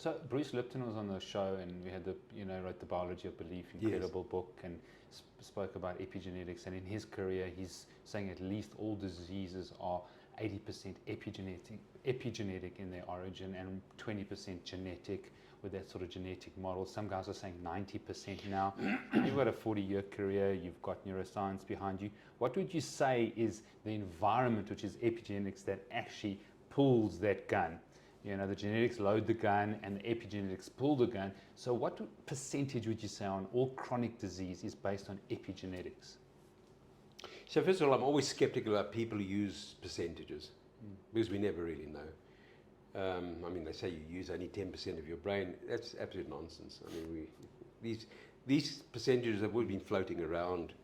So Bruce Lipton was on the show, and we had wrote The Biology of Belief, incredible book, and spoke about epigenetics. And in his career, he's saying at least all diseases are 80% epigenetic in their origin and 20% genetic, with that sort of genetic model. Some guys are saying 90% now. You've got a 40-year career, you've got neuroscience behind you. What would you say is the environment, which is epigenetics, that actually pulls that gun? You know, the genetics load the gun and the epigenetics pull the gun. So what percentage would you say on all chronic disease is based on epigenetics? So first of all, I'm always skeptical about people who use percentages, because we never really know. I mean, they say you use only 10% of your brain. That's absolute nonsense. I mean, these percentages have always been floating around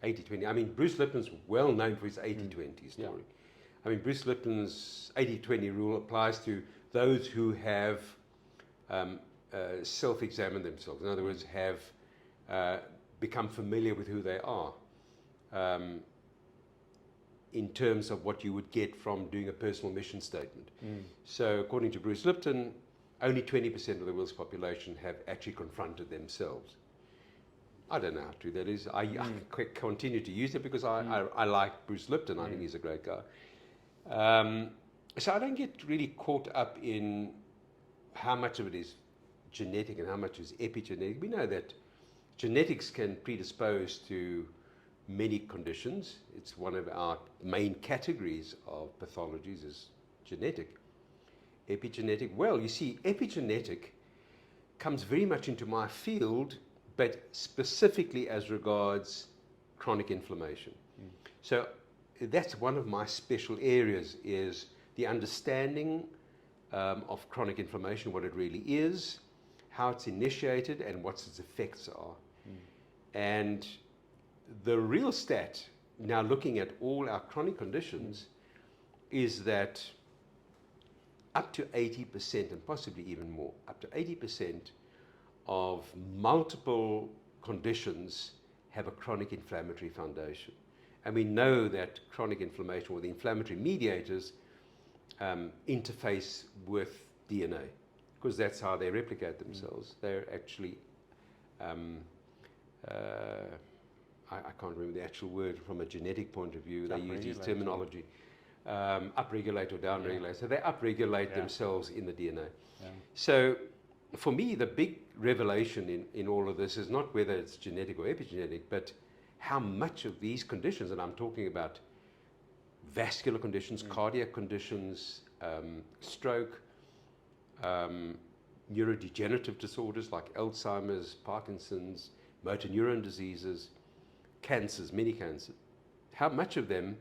80-20. I mean, Bruce Lipton's well known for his 80-20 story. Yeah. I mean, Bruce Lipton's 80-20 rule applies to those who have self-examined themselves. In other words, have become familiar with who they are, in terms of what you would get from doing a personal mission statement. So according to Bruce Lipton, only 20% of the world's population have actually confronted themselves. I don't know how true that is. I continue to use it because I like Bruce Lipton. I think he's a great guy. So I don't get really caught up in how much of it is genetic and how much is epigenetic. We know that genetics can predispose to many conditions. It's one of our main categories of pathologies is genetic. Epigenetic, well, you see, epigenetic comes very much into my field, but specifically as regards chronic inflammation. So that's one of my special areas, is the understanding of chronic inflammation, what it really is, how it's initiated, and what its effects are. And the real stat, now looking at all our chronic conditions, is that up to 80%, and possibly even more, up to 80% of multiple conditions have a chronic inflammatory foundation. And we know that chronic inflammation, or the inflammatory mediators, interface with DNA, because that's how they replicate themselves. They're actually, I can't remember the actual word from a genetic point of view. They use this terminology, upregulate or downregulate. So they upregulate themselves in the DNA. So for me, the big revelation in all of this is not whether it's genetic or epigenetic, but how much of these conditions, and I'm talking about vascular conditions, cardiac conditions, stroke, neurodegenerative disorders like Alzheimer's, Parkinson's, motor neuron diseases, cancers, many cancers, how much of them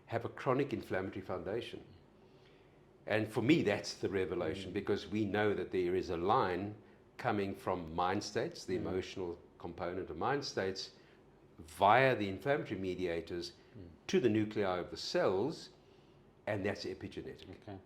have a chronic inflammatory foundation. And for me, that's the revelation, because we know that there is a line coming from mind states, the emotional component of mind states, via the inflammatory mediators to the nuclei of the cells, and that's epigenetic. Okay.